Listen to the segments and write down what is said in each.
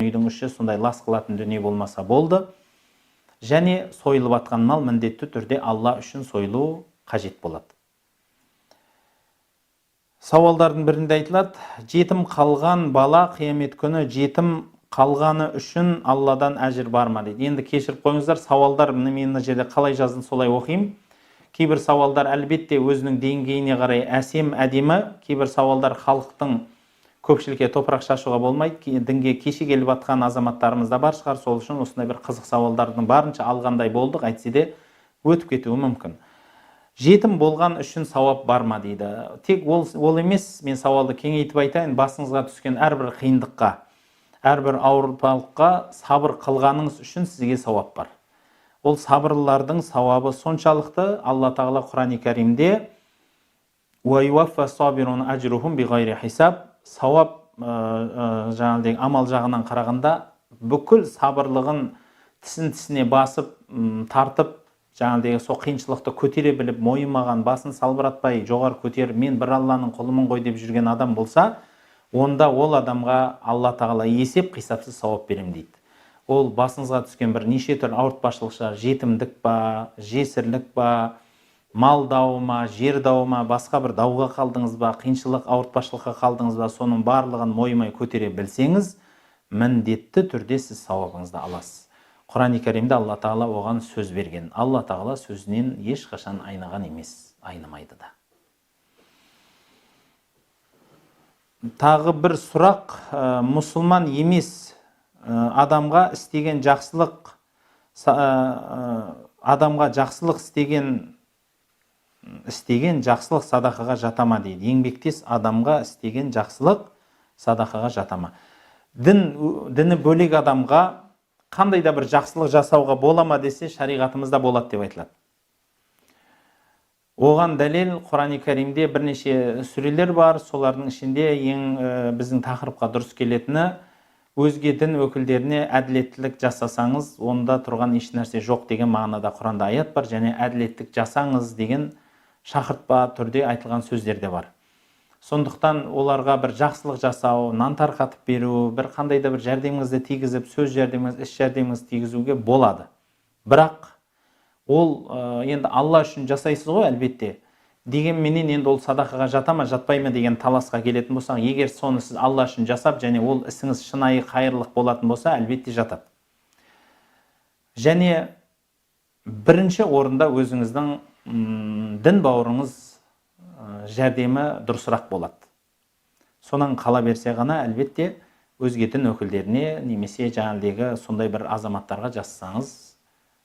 үйдің іші сондай лас қылатын дүние болмаса болды. Және сойылып атқан мал міндетті түрде Алла үшін сойылу қажет болады. Сауалдардың бірінде айтылады, жетім қалған бала қиямет күні жетім қалғаны үшін Алладан әжір бар ма дейді. Енді кешіріп қойыңыздар, сауалдар мен мына жерде қалай жаздым солай оқимын. Кейбір сауалдар әлбетте өзінің деңгейіне қарай әсем, әдемі, кейбір сауалдар халықтың көпшілікке топырақ шашуға болмайды. Дінге кеше келіп атқан азаматтарымыз да бар шығар, сол үшін осындай бір қызық сауалдардың барынша алғандай болдық, әйтсе де өтіп кетуі мүмкін. Жетім болған үшін сауап бар ма дейді. Тек ол емес, мен сауалды кеңейтіп айтайын, басыңызға түскен әрбір қиындыққа, әрбір ауыртпалыққа сабыр қылғаныңыз үшін сізге сауап бар. Ол сабырлардың сауабы соншалықты, Алла Тағала Құран-ы Кәрімде «Уайуаффа сабирун ажрухум биғайри хисаб» сауап жаңағыдай амал жағынан қарағанда бүкіл сабырлығын тісіне басып, тартып, жаңағыдай со қиыншылықты көтере біліп, мойымаған, басын салбыратпай, жоғары көтеріп, мен бір Алланың құлымын ғой деп жүрген адам болса, онда ол адамға Алла Тағала есеп қисапсыз сауап берем дейді. Ол басыңызға түскен бір неше түрлі ауыртпашылық, жетімдік па, жесірлік па, мал дауы ма, жер дауы ма, басқа бір дауға қалдыңыз ба, қиыншылық, ауыртпашылыққа қалдыңыз ба, соның барлығын мойымай көтере білсеңіз, міндетті түрде сіз сауабыңызды аласыз. Құран-ы Кәрімде Алла Тағала оған сөз берген. Алла Тағала сөзінен ешқашан айнаған емес, айнымайды да. Тағы бір сұрақ, мұсылман емес адамға істеген жақсылық, істеген жақсылық садақаға жатама дейді. Еңбектес адамға істеген жақсылық садақаға жатама. Діні бөлек адамға қандай да бір жақсылық жасауға бола ма десе, шариғатымызда болады деп айтылады. Оған дәлел Құран-ы Кәрімде бірнеше сүрелер бар, солардың ішінде ең біздің тақырыпқа дұрыс келетіні, өзге дін өкілдеріне әділеттілік жасасаңыз, онда тұрған еш нәрсе жоқ деген мағынада Құранда аят бар, және әділеттік жасаңыз деген шақыртпа түрде айтылған сөздер де бар. Сондықтан оларға бір жақсылық жасау, нан тарқатып беру, бір қандай да бір жәрдеміңізді тигізіп, сөз жәрдеміңіз, іс жәрдеміңізді тигізуге болады. Бірақ ол енді Алла үшін жасайсыз ғой, әлбетте. Дегенменен енді ол садақаға жата ма, жатпай ма деген таласқа келетін болсақ, егер соны сіз Алла үшін жасап, және ол ісіңіз шынайы қайырлық болатын болса, әлбетте жатады. Және бірінші орында өзіңіздің дін бауырыңыз жәрдемі дұрысырақ болады. Сонан қала берсе ғана, әлбетте өзге дін өкілдеріне немесе жаңағыдегі сондай бір азаматтарға жасасаңыз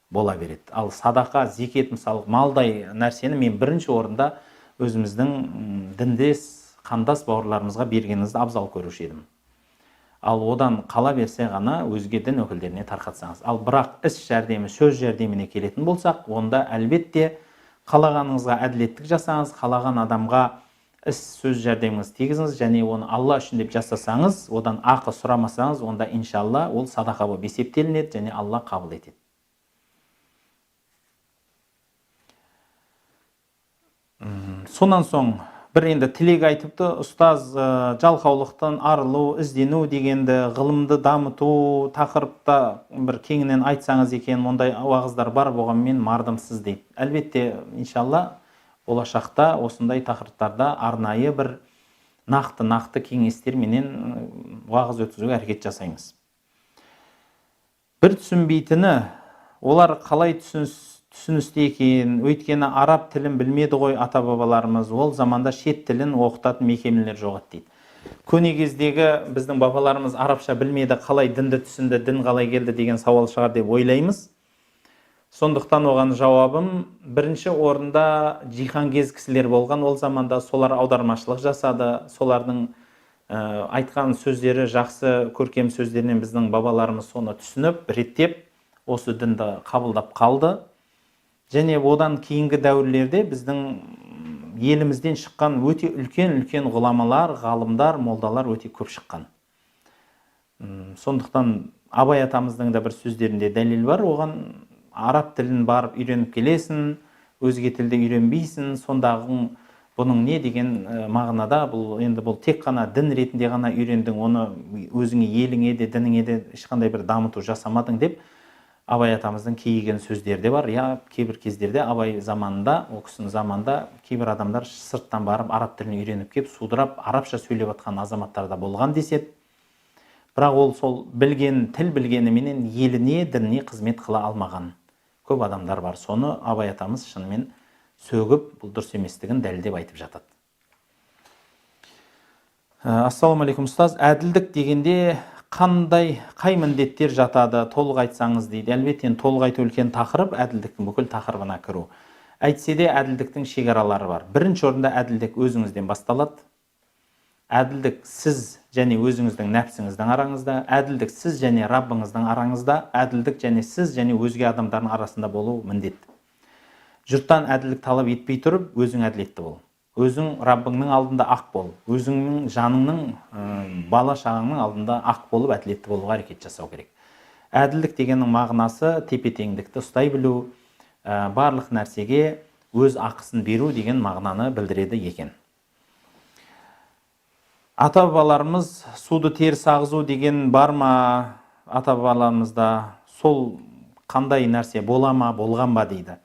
бола береді. Ал садақа, зекет, мысалы малдай нәрсені мен бірінші орында өзіміздің діндес, қандас бауырларымызға бергеніңізді абзал көруші едім. Ал одан қала берсе ғана өзге дін өкілдеріне тарқатсаңыз. Ал бірақ іс жәрдемі, сөз жәрдеміне келетін болсақ, онда әлбетте қалағаныңызға әділеттік жасаңыз, қалаған адамға іс, сөз жәрдеміңіз тигізіңіз, және оны Алла үшін деп жасасаңыз, одан ақы сұрамасаңыз, онда иншалла ол садақа болып есептелінеді және Алла қабыл етеді. Сонан соң бір енді тілек айтыпты, ұстаз жалқаулықтан арылу, іздену дегенді, ғылымды дамыту тақырыпта бір кеңінен айтсаңыз екен, ондай уағыздар бар, болған мен мардымсыз дейді. Әлбетте, иншалла, болашақта осындай тақырыптарда арнайы бір нақты кеңестер менен уағыз өткізуге әрекет жасаймыз. Бір түсінбейтіні, олар қалай түсіністі екен, өйткені араб тілін білмеді ғой ата-бабаларымыз, ол заманда шет тілін оқытатын мекемелер жоқ еді дейді. Көне кездегі біздің бабаларымыз арабша білмеді, қалай дінді түсінді, дін қалай келді деген сауал шығар деп ойлаймыз. Сондықтан оған жауабым, бірінші орында жиһангез кісілер болған, ол заманда солар аудармашылық жасады, солардың айтқан сөздері жақсы, көркем сөздерінен біздің бабаларымыз соны түсініп, реттеп, осы дінді қабылдап қалды. Және одан кейінгі дәуірлерде біздің елімізден шыққан өте үлкен ғұламалар, ғалымдар, молдалар өте көп шыққан. Сондықтан Абай атамыздың да бір сөздерінде дәлел бар, оған араб тілін барып үйреніп келесің, өзге тілді үйренбейсің, сондағың Бұның не деген мағынада, бұл тек қана дін ретінде ғана үйрендің, оны өзіңе, еліңе де, дініңе де ешқандай бір дамыту жасамадың деп Абай атамыздың кейген сөздері де бар. Кейбір кездерде Абай заманында, о кісінің заманында кейбір адамдар сырттан барып араб тілін үйреніп кеп, судырап арабша сөйлеп жатқан азаматтар да болған деседі. Бірақ ол сол білген, тіл білгеніменен еліне, дініне қызмет қыла алмаған көп адамдар бар. Соны Абай атамыз шынымен сөгіп, бұл дұрыс еместігін дәлелдеп айтып жатады. Ассалаумағалейкум ұстаз, әділдік дегенде қай міндеттер жатады, толық айтсаңыз дейді. Әлбетте толық айту үлкен тақырып, әділдіктің бүкіл тақырыбына кіру. Әйтсе де әділдіктің шекаралары бар. Бірінші орында әділдік өзіңізден басталады. Әділдік сіз және өзіңіздің нәпсіңіздің араңызда, әділдік сіз және Раббыңыздың араңызда, әділдік және сіз және өзге адамдардың арасында болу міндет. Жұрттан әділдік талап етпей тұрып, өзің әділетті бол. Өзің Раббыңның алдында ақ бол. Өзіңнің жаныңның, бала шағаңның алдында ақ болып әділетті болуға әрекет жасау керек. Әділдік дегеннің мағынасы тепе-теңдікті ұстай білу, барлық нәрсеге өз ақысын беру деген мағынаны білдіреді екен. Ата-бабаларымыз суды теріс ағызу деген бар ма ата-бабаларымызда? Сол қандай нәрсе бола ма, болған ба дейді.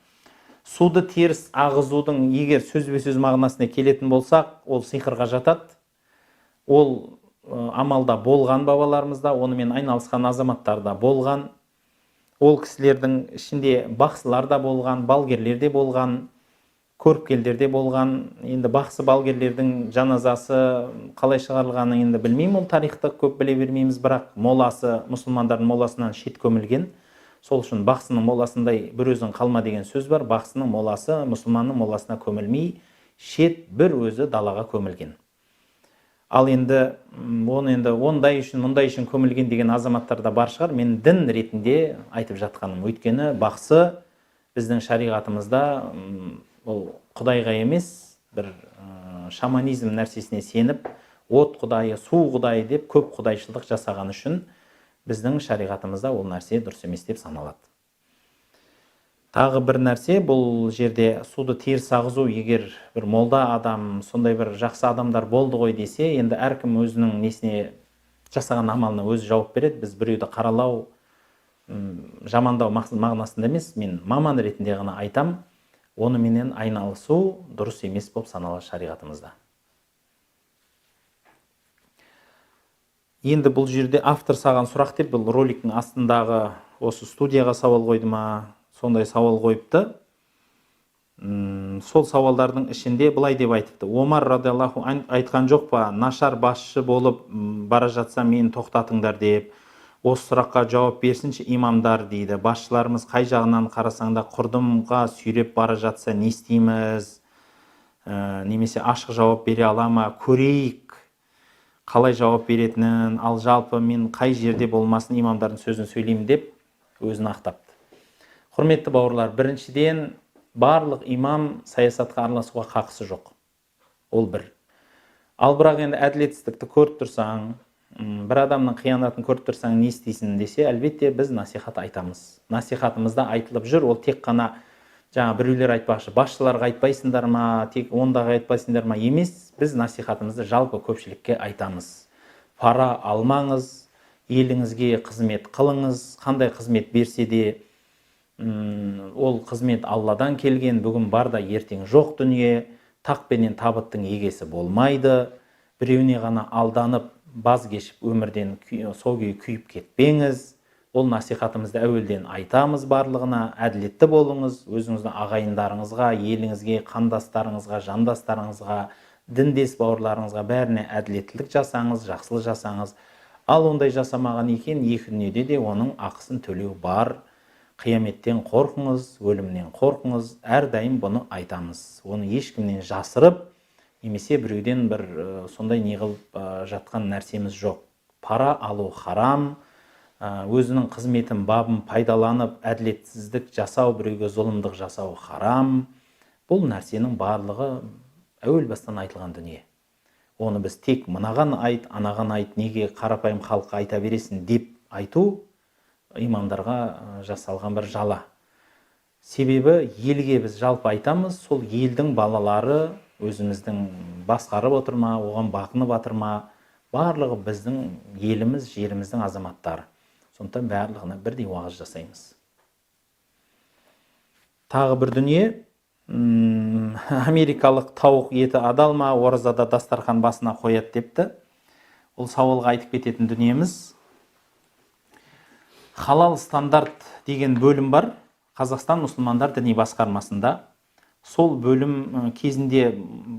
Суды теріс ағызудың егер сөзбе-сөз мағынасына келетін болсақ, ол сиқырға жатады. Ол амалда болған бабаларымызда, онымен айналысқан азаматтарда болған. Ол кісілердің ішінде бақсылар да болған, балгерлер де болған, көріпкелдер де болған. Енді бақсы балгерлердің жаназасы қалай шығарылғанын енді білмеймін, ол тарихты көп біле бермейміз, бірақ моласы, мұсылмандардың моласынан шет көмілген. Сол үшін бақсының моласындай бір өзің қалма деген сөз бар. Бақсының моласы мұсылманның моласына көмілмей, шет бір өзі далаға көмілген. Ал енді ондай үшін, мұндай үшін көмілген деген азаматтар да бар шығар. Мен дін ретінде айтып жатқаным. Өйткені бақсы біздің шариғатымызда ол құдайға емес, бір шаманизм нәрсесіне сеніп, от құдайы, су құдайы деп көп құдайшылдық жасаған үшін біздің шариғатымызда ол нәрсе дұрыс емес деп саналады. Тағы бір нәрсе, бұл жерде суды теріс ағызу, егер бір молда адам, сондай бір жақсы адамдар болды ғой десе, енді әркім өзінің несіне жасаған амалына өзі жауап береді. Біз біреуді қаралау, жамандау мағынасында емес, мен маман ретінде ғана айтам, оныменен айналысу дұрыс емес болып саналады шариғатымызда. Енді бұл жерде автор саған сұрақ деп, бұл роликтің астындағы осы студияға сауал қойды ма, сондай сауал қойыпты. Сол сауалдардың ішінде былай деп айтыпты. Омар радиаллаху айтқан жоқ па, нашар басшы болып бара жатса мені тоқтатыңдар деп. Осы сұраққа жауап берсінші имамдар дейді. Басшыларымыз қай жағынан қарасаңда құрдымға сүйреп бара жатса не істейміз? Немесе ашық жауап бере ала ма? Көрейік қалай жауап беретінін, ал жалпы мен қай жерде болмасын имамдардың сөзін сөйлеймін деп өзін ақтапты. Құрметті бауырлар, біріншіден барлық имам саясатқа араласуға қақысы жоқ. Ол бір. Ал бірақ енді әділетсіздікті көріп тұрсаң, бір адамның қиянатын көріп тұрсаң не істейсің десе, әлбетте біз насихат айтамыз. Насихатымызда айтылып жүр, ол тек қана жаңа біреулер айтпақшы, басшыларға айтпайсыңдар ма, тек ондағы айтпайсыңдар ма емес, біз насихатымызды жалпы көпшілікке айтамыз. Пара алмаңыз, еліңізге қызмет қылыңыз, қандай қызмет берсе де, ол қызмет Алладан келген, бүгін бар да ертең жоқ дүние, тақ пенен табыттың егесі болмайды, біреуіне ғана алданып, баз кешіп өмірден сол күйі күйіп кетпеңіз. Ол насихатымызды әуелден айтамыз барлығына, әділетті болыңыз, өзіңіздің ағайындарыңызға, еліңізге, қандастарыңызға, жандастарыңызға, діндес бауырларыңызға бәріне әділеттілік жасаңыз, жақсылық жасаңыз. Ал ондай жасамаған екен, екі дүниеде де оның ақысын төлеу бар. Қияметтен қорқыңыз, өлімнен қорқыңыз, әрдайым бұны айтамыз. Оны ешкімнен жасырып, немесе біреуден бір сондай неғылып жатқан нәрсеміз жоқ. Пара алу харам. Өзінің қызметін бабын пайдаланып, әділетсіздік жасау, біреуге зұлымдық жасау харам. Бұл нәрсенің барлығы әуел бастан айтылған дүние. Оны біз тек мынаған айт, анаған айт, неге қарапайым халыққа айта бересің деп айту имамдарға жасалған бір жала. Себебі елге біз жалпы айтамыз, сол елдің балалары өзіміздің басқарып отыр ма, оған бағынып жатыр ма, барлығы біздің еліміз, жеріміздің азаматтары. Сондықтан барлығына бірдей уағыз жасаймыз. Тағы бір дүние, америкалық тауық еті адал ма, оразада дастархан басына қояды депті. Ол сауалға айтып кететін дүниеміз. Халал стандарт деген бөлім бар Қазақстан мұсылмандар діни басқармасында. Сол бөлім кезінде,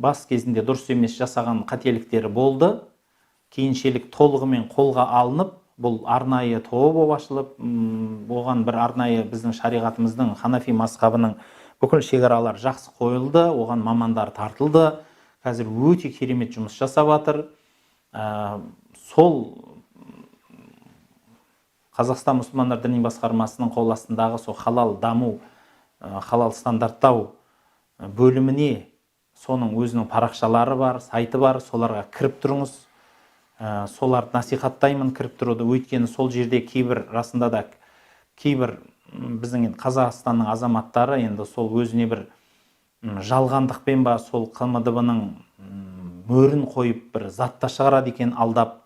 бас кезінде дұрыс емес жасаған қателіктері болды. Кейіншелік толығымен қолға алынып, бұл арнайы тобы болып ашылып, оған бір арнайы біздің шариғатымыздың Ханафи мазхабының бүкіл шекаралар жақсы қойылды, оған мамандар тартылды. Қазір өте керемет жұмыс жасап жатыр. Сол Қазақстан мұсылмандар діни басқармасының қол астындағы сол халал даму, халал стандарттау бөліміне соның өзінің парақшалары бар, сайты бар, соларға кіріп тұрыңыз. Соларды насихаттаймын кіріп тұруды. Өйткені сол жерде кейбір, расында да кейбір біздің Қазақстанның азаматтары енді сол өзіне бір жалғандықпен ба, сол КМДБ-ның мөрін қойып бір затта шығарады екен алдап,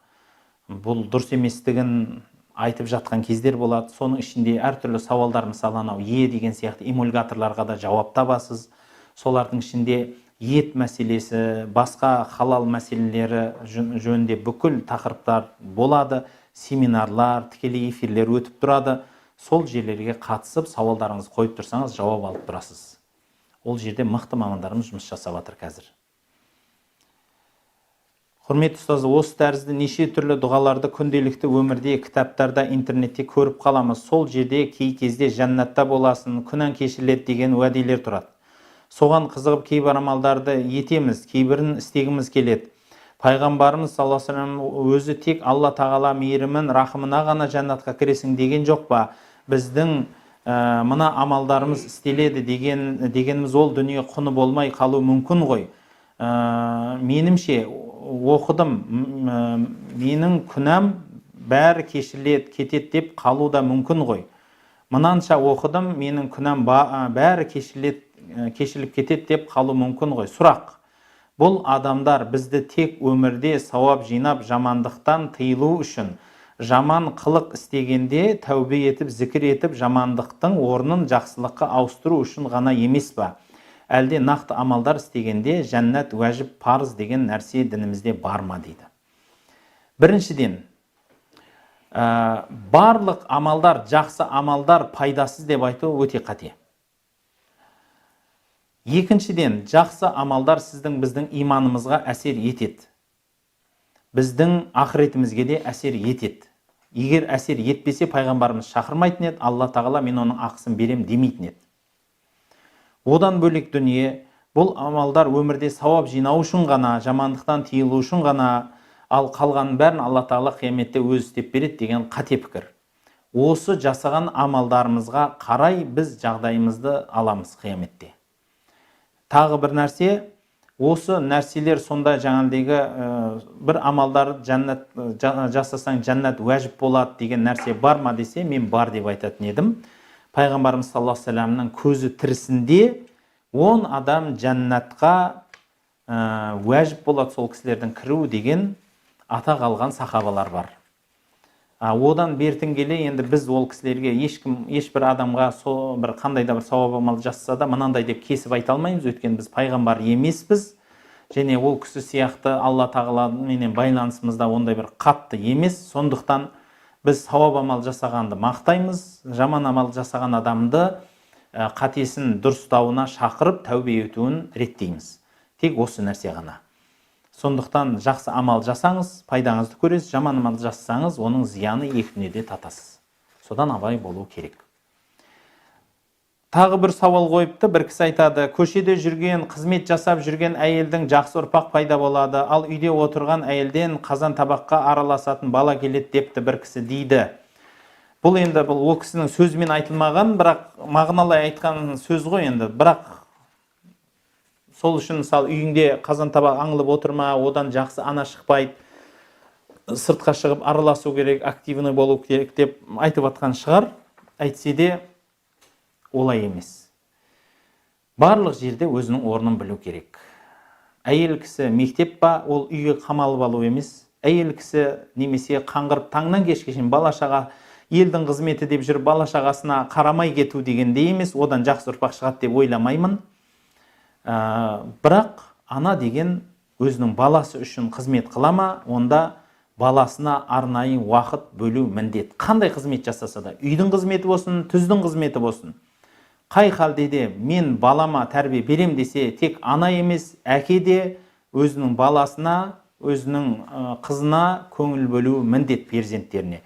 бұл дұрыс еместігін айтып жатқан кездер болады. Соның ішінде әртүрлі сауалдар, мысалы анау деген сияқты эмульгаторларға да жауап табасыз. Солардың ішінде ет мәселесі, басқа халал мәселелері жөнінде бүкіл тақырыптар болады, семинарлар, тікелей эфирлер өтіп тұрады. Сол жерлерге қатысып, сауалдарыңызды қойып тұрсаңыз, жауап алып тұрасыз. Ол жерде мықты мамандарымыз жұмыс жасап жатыр қазір. Құрметті ұстазы, осы тәрізді неше түрлі дұғаларды күнделікті өмірде, кітаптарда, интернетте көріп қаламыз. Сол жерде кей кезде жәннатта боласын, күнәң кешіріледі деген уәделер тұрады. Соған қызығып кейбір амалдарды етеміз, кейбірін істегіміз келеді. Пайғамбарымыз саллаллаху алейхи ва саллям өзі тек Алла тағала мейірімін, рахымына ғана жәннатқа кіресің деген жоқ па? Біздің мына амалдарымыз істеледі дегеніміз ол дүние құны болмай қалу мүмкін ғой. Менімше оқыдым, менің күнәм бәрі кешіріледі, кетеді деп қалу да мүмкін ғой. Мынанша оқыдым, менің күнәм бәрі кешіріліп кетеді деп қалу мүмкін ғой. Сұрақ: бұл адамдар бізді тек өмірде сауап жинап, жамандықтан тыйылу үшін, жаман қылық істегенде тәубе етіп, зікір етіп, жамандықтың орнын жақсылыққа ауыстыру үшін ғана емес па? Әлде нақты амалдар істегенде жәннат уәжіп, парыз деген нәрсе дінімізде бар ма дейді. Біріншіден, барлық амалдар, жақсы амалдар пайдасыз деп айту өте қате. Екіншіден, жақсы амалдар біздің иманымызға әсер етеді. Біздің ақыретімізге де әсер етеді. Егер әсер етпесе, пайғамбарымыз шақырмайтын еді, Алла тағала мен оның ақысын берем демейтін еді. Одан бөлек дүние, бұл амалдар өмірде сауап жинау үшін ғана, жамандықтан тыйылу үшін ғана, ал қалғанын бәрін Алла тағала қияметте өзі істеп береді деген қате пікір. Осы жасаған амалдарымызға қарай біз жағдайымызды аламыз қияметте. Тағы бір нәрсе, осы нәрселер сонда жаңағыдегі бір амалдар жасасаң жәннат уәжіп болады деген нәрсе бар ма десе, мен бар деп айтатын едім. Пайғамбарымыз саллаллаху алейхи ва саллямның көзі тірісінде 10 адам жәннатқа уәжіп болады, сол кісілердің кіру деген атақ алған сахабалар бар. Одан бертін келе енді біз ол кісілерге ешбір адамға бір қандай да бір сауап амал жасаса да мынандай деп кесіп айта алмаймыз, өйткені біз пайғамбар емеспіз, және ол кісі сияқты Алла тағаламенен байланысымызда ондай бір қатты емес. Сондықтан біз сауап амал жасағанды мақтаймыз, жаман амал жасаған адамды қатесін дұрыстауына шақырып тәубе етуін реттейміз. Тек осы нәрсе ғана. Сондықтан жақсы амал жасаңыз, пайдаңызды көресіз, жаман амал жасасаңыз, оның зияны екіне де татасыз. Содан абай болу керек. Тағы бір сауал қойыпты, бір кісі айтады: көшеде жүрген, қызмет жасап жүрген әйелдің жақсы ұрпақ пайда болады, ал үйде отырған әйелден қазан табаққа араласатын бала келеді депті бір кісі дейді. Бұл енді ол кісінің сөзімен айтылмаған, бірақ мағыналай айтқан сөз ғой енді. Бірақ сол үшін мысалы үйіңде қазан табақ аңылып отырма, одан жақсы ана шықпайды, сыртқа шығып араласу керек, активный болу керек деп айтып атқан шығар. Әйтсе де олай емес. Барлық жерде өзінің орнын білу керек. әйел кісі мектеп па, ол үйге қамалып алу емес. Әйел кісі немесе қаңғырып таңнан кешке шейін бала шаға елдің қызметі деп жүріп бала шағасына қарамай кету дегенде емес, одан жақсы ұрпақ шығады деп ойламаймын. Бірақ ана деген өзінің баласы үшін қызмет қылама, онда баласына арнайы уақыт бөлу міндет. Қандай қызмет жасаса да, үйдің қызметі болсын, түздің қызметі болсын. Қай халде де мен балама тәрбие берем десе, тек ана емес, әке де өзінің баласына, өзінің қызына көңіл бөлу міндет перзенттеріне.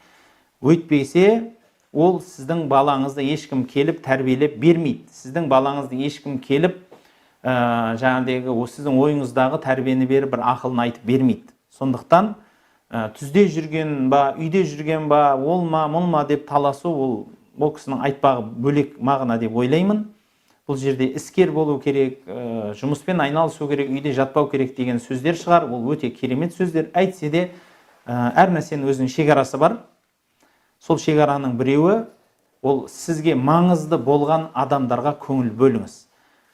Өйтпесе, ол сіздің балаңызды ешкім келіп тәрбиелеп бермейді. Сіздің балаңызды ешкім келіп, жаңағыдегі сіздің ойыңыздағы тәрбиені беріп, бір ақылын айтып бермейді. Сондықтан түзде жүрген ба, үйде жүрген ба, ол ма, мұл ма деп таласу, ол кісінің айтпағы бөлек мағына деп ойлаймын. Бұл жерде іскер болу керек, жұмыспен айналысу керек, үйде жатпау керек деген сөздер шығар. Ол өте керемет сөздер. Әйтсе де, әр нәрсенің өзінің шекарасы бар. Сол шекараның біреуі, ол сізге маңызды болған адамдарға көңіл бөліңіз.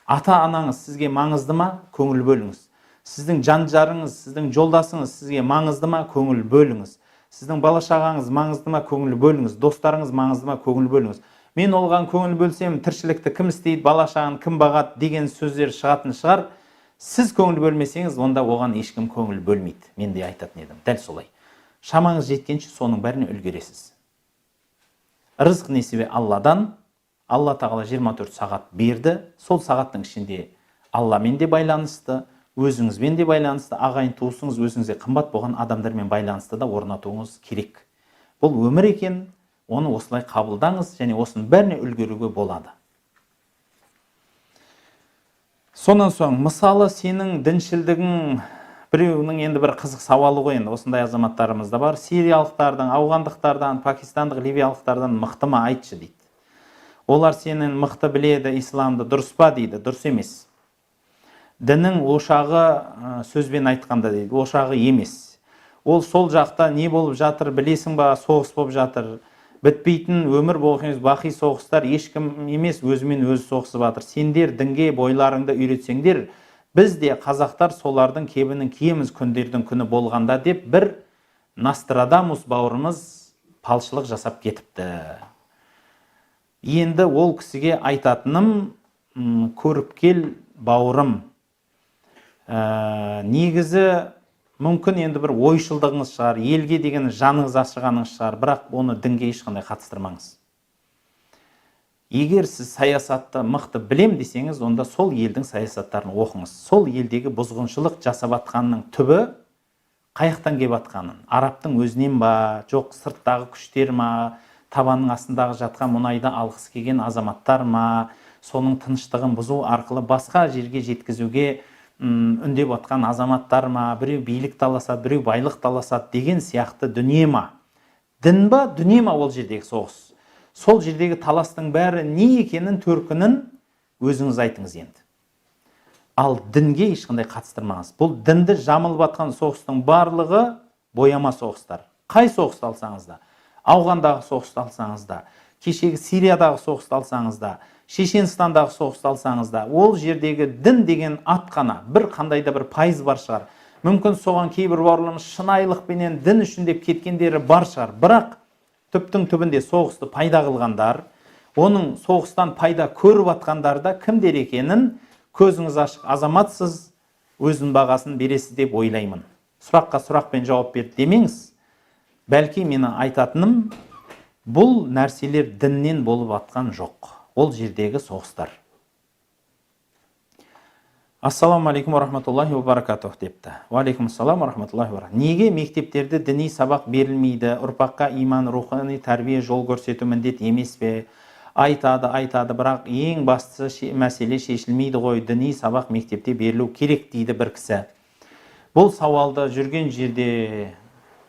Ата-анаңыз сізге маңызды ма, көңіл бөліңіз. Сіздің жан-жарыңыз, сіздің жолдасыңыз сізге маңызды ма, көңіл бөліңіз. Сіздің бала-шағаңыз маңызды ма, көңіл бөліңіз. Достарыңыз маңызды ма, көңіл бөліңіз. Мен оған көңіл бөлсем, тіршілікті кім істейді, бала-шағаны кім бағады деген сөздер шығатын шығар. Сіз көңіл бөлмесеңіз, онда оған ешкім көңіл бөлмейді. Мен де айтатын едім. Дәл солай. Шамаңыз жеткенше соның бәріне үлгересіз. Рызық несібе Алладан. Алла тағала 24 сағат берді. Сол сағаттың ішінде Алламен де байланысты, өзіңізбен де байланысты, ағайын туысыңыз, өзіңізге қымбат болған адамдармен байланысты да орнатуыңыз керек. Бұл өмір екен, оны осылай қабылдаңыз, және осының бәріне үлгеруге болады. Сонан соң, мысалы сенің діншілдігің, біреуінің енді бір қызық сауалы ғой, енді осындай азаматтарымыз да бар. Сириялықтардан, ауғандықтардан, пакистандық, ливиялықтардан мықты ма айтшы дейді. Олар сенің мықты біледі, исламды дұрыс па дейді, дұрыс емес. Діннің ошағы сөзбен айтқанда дейді, ошағы емес. Ол сол жақта не болып жатыр, білесің ба, соғыс болып жатыр. Бітпейтін өмір болған бақи соғыстар ешкім емес, өзімен өзі соғысып жатыр. Сендер дінге бойларыңды үйретсеңдер, біз де қазақтар солардың кебінің киеміз күндердің күні болғанда деп бір Нострадамус бауырымыз палшылық жасап кетіпті. Енді ол кісіге айтатыным, көріп кел бауырым. Негізі мүмкін енді бір ойшылдығыңыз шығар, елге деген жаныңыз ашығаныңыз шығар, бірақ оны дінге ешқандай қатыстырмаңыз. Егер сіз саясатты мықты білем десеңіз, онда сол елдің саясаттарын оқыңыз. Сол елдегі бұзғыншылық жасап атқанның түбі қаяқтан кеп атқанын, арабтың өзінен ба, жоқ сырттағы күштер ма, табанның астындағы жатқан мұнайды алғысы келген азаматтар ма, соның тыныштығын бұзу арқылы басқа жерге жеткізуге үндеп атқан азаматтар ма, біреу билік таласады, біреу байлық таласады деген сияқты дүние ма? Дін ба, дүние ма ол жердегі соғыс? Сол жердегі таластың бәрі не екенін, төркінін өзіңіз айтыңыз енді. Ал дінге ешқандай қатыстырмаңыз. Бұл дінді жамылып атқан соғыстың барлығы бояма соғыстар. Қай соғысты алсаңыз да, Ауғандағы соғысты алсаңыз да, кешегі Сириядағы соғысты алсаңыз да, Шешенстандағы соғысты алсаңыз да, ол жердегі дін деген ат қана, бір қандай да бір пайыз бар шығар. Мүмкін соған кейбір бауырларымыз шынайылықпенен дін үшін деп кеткендері бар шығар. Бірақ түптің түбінде соғысты пайда қылғандар, оның соғыстан пайда көріп атқандар да кімдер екенін көзіңіз ашық азаматсыз өзінің бағасын бересіз деп ойлаймын. Сұраққа сұрақпен жауап берді демеңіз. Бәлки мені айтатыным, бұл нәрселер діннен болып атқан жоқ. Ол жердегі соғыстар. Ассаламу алейкум ва рахматуллахи ва баракатух депті. Ва алейкум ассалам ва рахматуллахи ва баракатух. Неге мектептерде діни сабақ берілмейді? Ұрпаққа иман, рухани тәрбие жол көрсету міндет емес пе? Айтады, бірақ ең бастысы мәселе шешілмейді ғой, діни сабақ мектепте берілу керек дейді бір кісі. Бұл сауалды жүрген жерде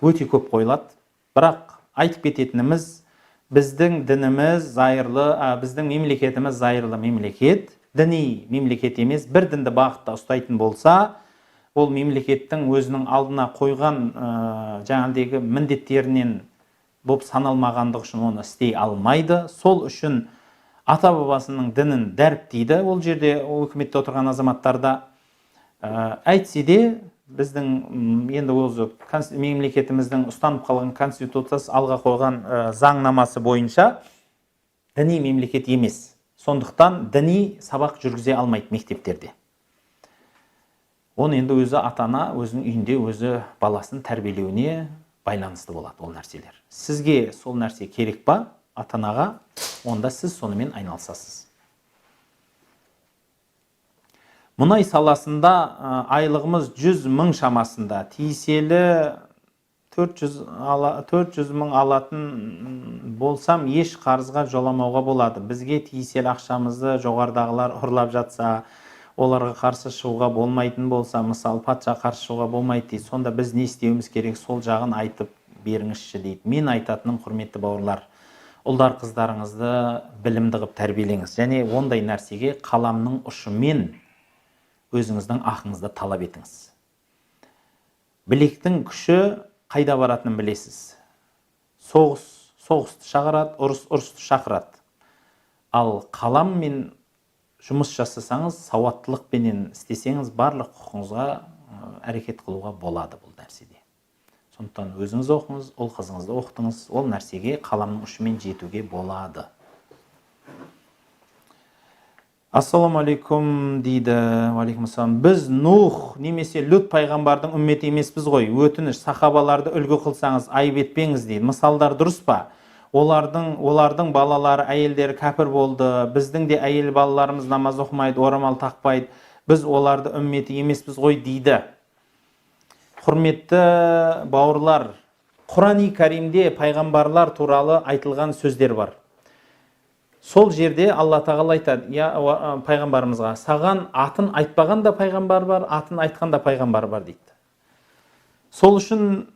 өте көп қойылады. Бірақ айтып кететініміз, біздің дініміз зайырлы, біздің мемлекетіміз зайырлы мемлекет, діни мемлекет емес, бір дінді бағытта ұстайтын болса, ол мемлекеттің өзінің алдына қойған жаңағыдегі міндеттерінен болып саналмағандық үшін оны істей алмайды. Сол үшін ата бабасының дінін дәріптейді. Ол жерде өкіметте отырған азаматтарда Әйтсе де біздің енді өзі мемлекетіміздің ұстанып қалған конституциясы алға қойған заңнамасы бойынша діни мемлекет емес. Сондықтан діни сабақ жүргізе алмайды мектептерде. Оны енді өзі ата-ана өзінің үйінде өзі баласын тәрбиелеуіне байланысты болады ол нәрселер. Сізге сол нәрсе керек па ата-анаға, онда сіз сонымен айналысасыз. Мұнай саласында айлығымыз 100 мың шамасында, тиеселі 400 мың алатын болсам, еш қарызға жоламауға болады. Бізге тиеселі ақшамызды жоғардағылар ұрлап жатса, оларға қарсы шығуға болмайтын болса, мысалы патша қарсы шығуға болмайды дейді. Сонда біз не істеуіміз керек, сол жағын айтып беріңізші дейді. Мен айтатыным, құрметті бауырлар, ұлдар қыздарыңызды білімді қылып тәрбиелеңіз. Және ондай нәрсеге қаламның ұшымен өзіңіздің ақыңызды талап етіңіз. Білектің күші қайда баратынын білесіз. Соғысты шақырады, ұрысты шақырады. Ал қаламмен жұмыс жасасаңыз, сауаттылықпенен істесеңіз, барлық құқыңызға әрекет қылуға болады бұл нәрседе. Сондықтан өзіңіз оқыңыз, ол қызыңызды оқытыңыз, ол нәрсеге қаламның ұшымен жетуге болады. Ассаламу алейкум дейді. Алейкумассалам. Біз Нух немесе Лут пайғамбардың үмметі емеспіз ғой. Өтініш, сахабаларды үлгі қылсаңыз айып етпеңіз дейді. Мысалдар дұрыс па? Олардың балалары, әйелдері кәпір болды. Біздің де әйел балаларымыз намаз оқымайды, орамал тақпайды. Біз оларды үмметі емеспіз ғой дейді. Құрметті бауырлар, Құран-ы Кәримде пайғамбарлар туралы айтылған сөздер бар. Сол жерде Алла тағала айтады, пайғамбарымызға, саған атын айтпаған да пайғамбар бар, атын айтқан да пайғамбар бар дейді. Сол үшін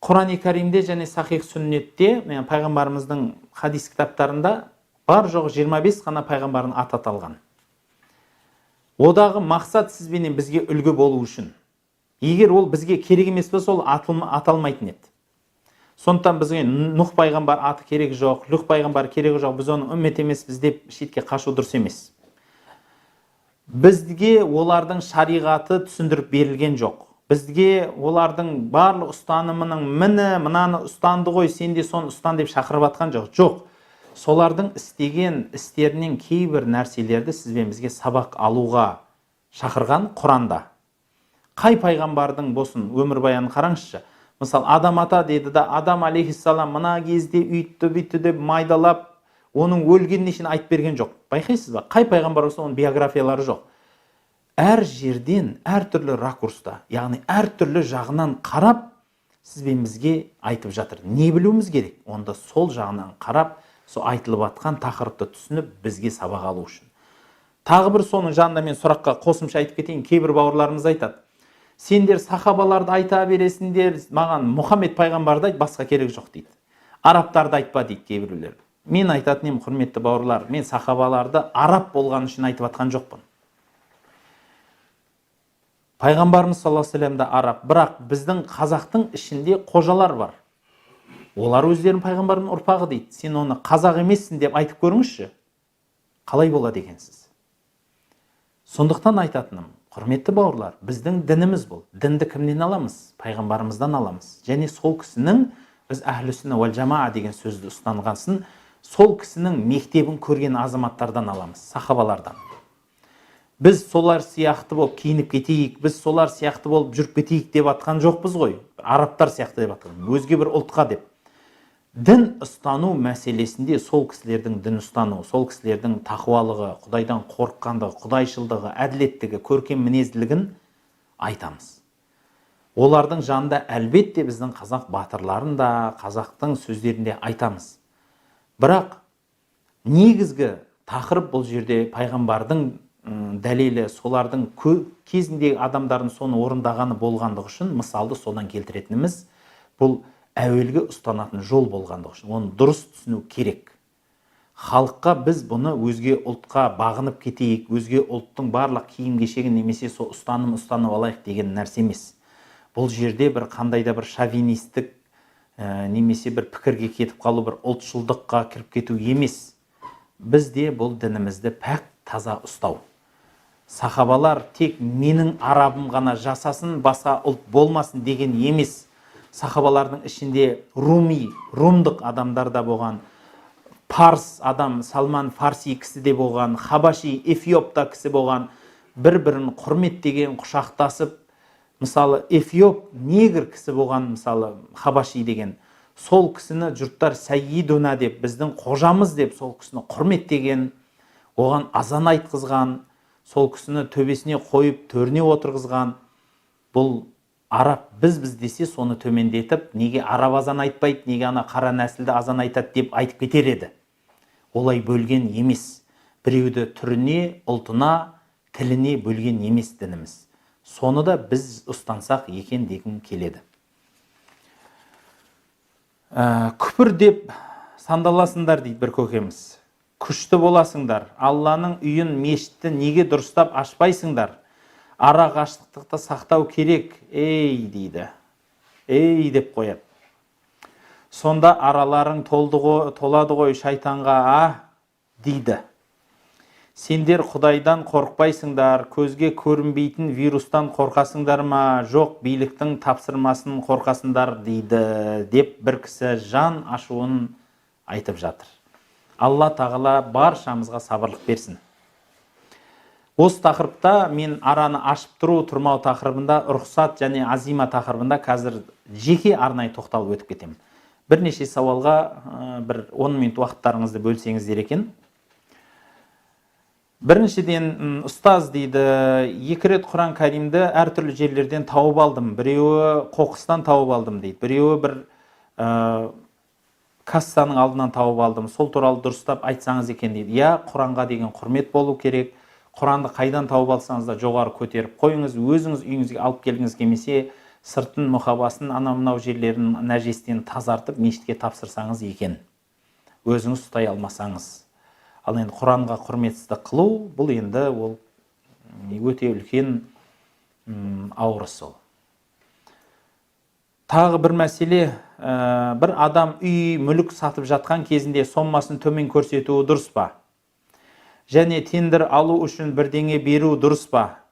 Құран-ы Кәримде және Сахих сүннетте, пайғамбарымыздың хадис кітаптарында бар жоқ 25 қана пайғамбардың аты аталған. Одағы мақсат сізбенен бізге үлгі болу үшін. Егер ол бізге керек емес болса, ол аталмайтын еді. Сондықтан бізге Нух пайғамбар аты керек жоқ, Лух пайғамбар керек жоқ, біз оның үммет емеспіз деп шетке қашу дұрыс емес. Бізге олардың шариғаты түсіндіріп берілген жоқ. Бізге олардың барлық ұстанымының мынаны ұстанды ғой, сен де соны ұстан деп шақырып атқан жоқ. Жоқ. Солардың істеген істерінен кейбір нәрселерді сізбен бізге сабақ алуға шақырған Құранда. Қай пайғамбардың болсын өмірбаянын қараңызшы. Мысалы, Адам ата деді да, Адам алейхиссалам мына кезде үйтті деп майдалап, оның өлгеніне шейін айтып берген жоқ. Байқайсыз ба? Қай пайғамбар болса, оның биографиялары жоқ. Әр жерден, әр түрлі ракурста, яғни әр түрлі жағынан қарап, сізбен бізге айтып жатыр. Не білуіміз керек? Онда сол жағынан қарап, сол айтылып атқан тақырыпты түсініп, бізге сабақ алу үшін. Тағы бір соның жанында мен сұраққа қосымша айтып кетейін. Кейбір бауырларымыз айтады, сендер сахабаларды айта бересіңдер, маған Мұхаммед пайғамбарды айт, басқа керек жоқ дейді. Арабтарды айтпа дейді кейбіреулер. Мен айтатын едім, құрметті бауырлар, мен сахабаларды араб болған үшін айтып атқан жоқпын. Пайғамбарымыз саллаллаху алейхи ва саллям араб, бірақ біздің қазақтың ішінде қожалар бар. Олар өздерін пайғамбардың ұрпағы дейді. Сен оны қазақ емессің деп айтып көріңізші. Қалай болады екенсіз? Сондықтан айтатыным, құрметті бауырлар, біздің дініміз бұл. Дінді кімнен аламыз? Пайғамбарымыздан аламыз. Және сол кісінің, біз әхлі сүнна уәл жамаа деген сөзді ұстанғансын, сол кісінің мектебін көрген азаматтардан аламыз, сахабалардан. Біз солар сияқты болып киініп кетейік, біз солар сияқты болып жүріп кетейік деп атқан жоқпыз ғой. Арабтар сияқты деп атқан, өзге бір ұлтқа деп. Дін ұстану мәселесінде сол кісілердің дін ұстану, сол кісілердің тақуалығы, Құдайдан қорыққандығы, құдайшылдығы, әділеттігі, көркем мінезділігін айтамыз. Олардың жанында әлбетте біздің қазақ батырларын да, қазақтың сөздерінде айтамыз. Бірақ негізгі тақырып бұл жерде пайғамбардың дәлелі, солардың кезіндегі адамдардың соны орындағаны болғандығы үшін мысалды содан келтіретініміз бұл әуелгі ұстанатын жол болғандығы үшін. Оны дұрыс түсіну керек. Халыққа біз бұны өзге ұлтқа бағынып кетейік, өзге ұлттың барлық киім-кешегін немесе сол ұстанып алайық деген нәрсе емес. Бұл жерде бір қандайда бір шовинистік немесе бір пікірге кетіп қалу, бір ұлтшылдыққа кіріп кету емес. Бізде бұл дінімізді пәк таза ұстау. Сахабалар тек менің арабым ғана жасасын, басқа ұлт болмасын деген емес. Сахабалардың ішінде румдық адамдар да болған, парс адам, Салман Фарси кісі де болған, Хабаши, Эфиопта кісі болған, бір-бірін құрметтеген, құшақтасып, мысалы Эфиоп негр кісі болған, мысалы Хабаши деген, сол кісіні жұрттар сәйидуна деп, біздің қожамыз деп, сол кісіні құрметтеген, оған азан айтқызған, сол кісіні төбесіне қойып төріне отырғызған. Бұл араб біз десе соны төмендетіп, неге араб азан айтпайды, неге ана қара нәсілді азан айтады деп айтып кетер еді. Олай бөлген емес. Біреуді түріне, ұлтына, тіліне бөлген емес дініміз. Соны да біз ұстансақ екен дегім келеді. Күпір деп сандаласыңдар дейді бір көкеміз. Күшті боласыңдар. Алланың үйін, мешітті неге дұрыстап ашпайсыңдар? Ара қашықтықты сақтау керек, ей дейді. Ей деп қояды. Сонда араларың толады ғой шайтанға, дейді. Сендер Құдайдан қорықпайсыңдар, көзге көрінбейтін вирустан қорқасыңдар ма, жоқ биліктің тапсырмасын қорқасыңдар дейді, деп бір кісі жан ашуын айтып жатыр. Алла тағала баршамызға сабырлық берсін. Осы тақырыпта мен араны ашып тұрмау тақырыбында, рұқсат және азима тақырыбында қазір жеке арнайы тоқталып өтіп кетемін. Бірнеше сауалға бір 10 минут уақыттарыңызды бөлсеңіздер екен. Біріншіден, ұстаз дейді, 2 рет Құран Кәримді әртүрлі жерлерден тауып алдым. Біреуі қоқыстан тауып алдым дейді. Біреуі бір кассаның алдынан тауып алдым. Сол туралы дұрыстап айтсаңыз екен дейді. Я, Құранға деген құрмет болу керек. Құранды қайдан тауып алсаңыз да жоғары көтеріп қойыңыз, өзіңіз үйіңізге алып келгіңіз келмесе, сыртын, мұқабасын, анау-мынау жерлерін нәжестен тазартып, мешітке тапсырсаңыз екен. Өзіңіз ұстай алмасаңыз. Ал енді Құранға құрметсіздік қылу, бұл енді ол өте үлкен ауыр іс ол. Тағы бір мәселе, бір адам үй, мүлік сатып жатқан кезінде сомасын төмен көрсетуі дұрыс па? Және тендер алу үшін бірдеңе беру дұрыс па?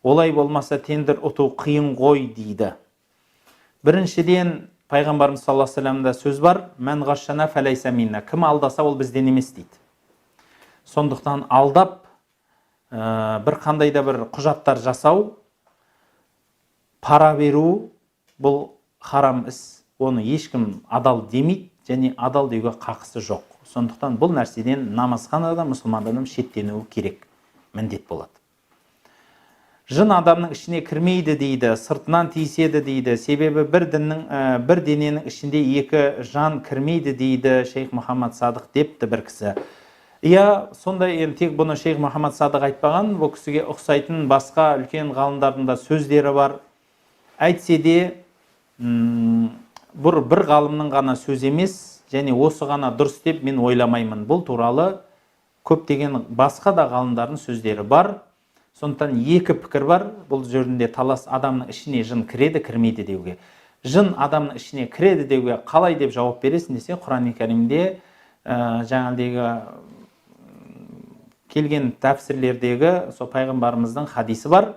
Олай болмаса тендер ұту қиын ғой дейді. Біріншіден, Пайғамбарымыз саллаллаху алейхи ва саллямда сөз бар, мән ғашшана фәләйса минна. Кім алдаса ол бізден емес дейді. Сондықтан алдап, бір қандай да бір құжаттар жасау, пара беру, бұл харам іс. Оны ешкім адал демейді, және адал деуге қақысы жоқ. Сондықтан бұл нәрседен намазханада мұсылман адам шеттенуі керек, міндет болады. Жын адамның ішіне кірмейді дейді, сыртынан тиіседі дейді. Себебі бір дененің ішінде 2 жан кірмейді дейді Шейх Мұхаммад Садық депті бір кісі. Иә, сондай тек бұны Шейх Мұхаммад Садық айтпаған, бұл кісіге ұқсайтын басқа үлкен ғалымдардың да сөздері бар. Әйтсе де, бір ғалымның ғана сөз емес, және осы ғана дұрыс деп мен ойламаймын. Бұл туралы көптеген басқа да ғалымдардың сөздері бар. Сондықтан 2 пікір бар. Бұл жерінде талас адамның ішіне жын кіреді, кірмейді деуге. Жын адамның ішіне кіреді деуге қалай деп жауап бересің десе, Құран-ы Кәримде жаңағыдегі келген тәпсірлердегі сол пайғамбарымыздың хадисі бар.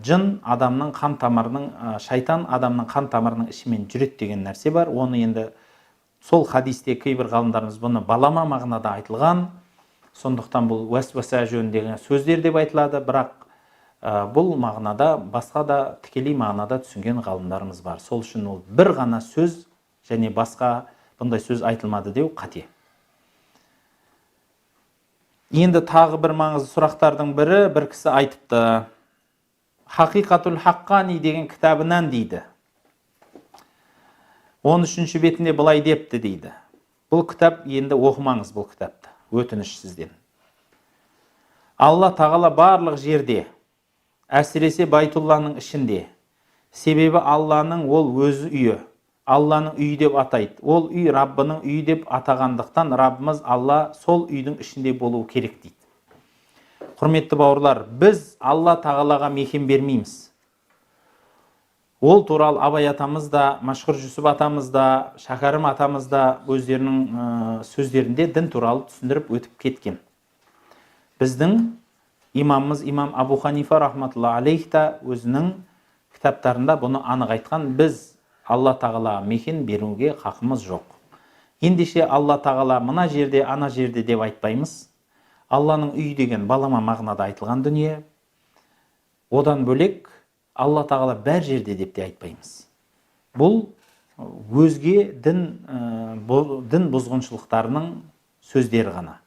Жын адамның қан тамырының, шайтан адамның қан тамырының ішімен жүреді деген нәрсе бар. Оны енді сол хадисте кейбір ғалымдарымыз бұны балама мағынада айтылған. Сондықтан бұл уәсваса жөніндегі сөздер деп айтылады, бірақ бұл мағынада басқа да тікелей мағынада түсінген ғалымдарымыз бар. Сол үшін ол бір ғана сөз және басқа бұндай сөз айтылмады деу қате. Енді тағы бір маңызды сұрақтардың бірі, бір кісі айтыпты. Хақиқатул Хаққани деген кітабынан дейді. 13-ші бетінде былай депті дейді. Бұл кітап енді оқымаңыз бұл кітапты. Өтініш сізден. Алла тағала барлық жерде, әсіресе Байтулланың ішінде. Себебі Алланың ол өз үйі, Алланың үйі деп атайды. Ол үй Раббының үйі деп атағандықтан Раббымыз Алла сол үйдің ішінде болуы керек дейді. Құрметті бауырлар, біз Алла тағалаға мекен бермейміз. Ол туралы Абай атамыз да, Машхұр Жүсіп атамыз да, Шәкәрім атамыз да өздерінің сөздерінде дін туралы түсіндіріп өтіп кеткен. Біздің имамымыз имам Абу Ханифа рахматулла алейх та өзінің кітаптарында бұны анық айтқан. Біз Алла тағала мекен беруге хақымыз жоқ. Ендеше Алла тағала мына жерде, ана жерде деп айтпаймыз. Алланың үй деген балама мағынада айтылған дүние. Одан бөлек Алла тағала бәр жерде деп те айтпаймыз. Бұл өзге дін бұзғыншылықтарының сөздері ғана.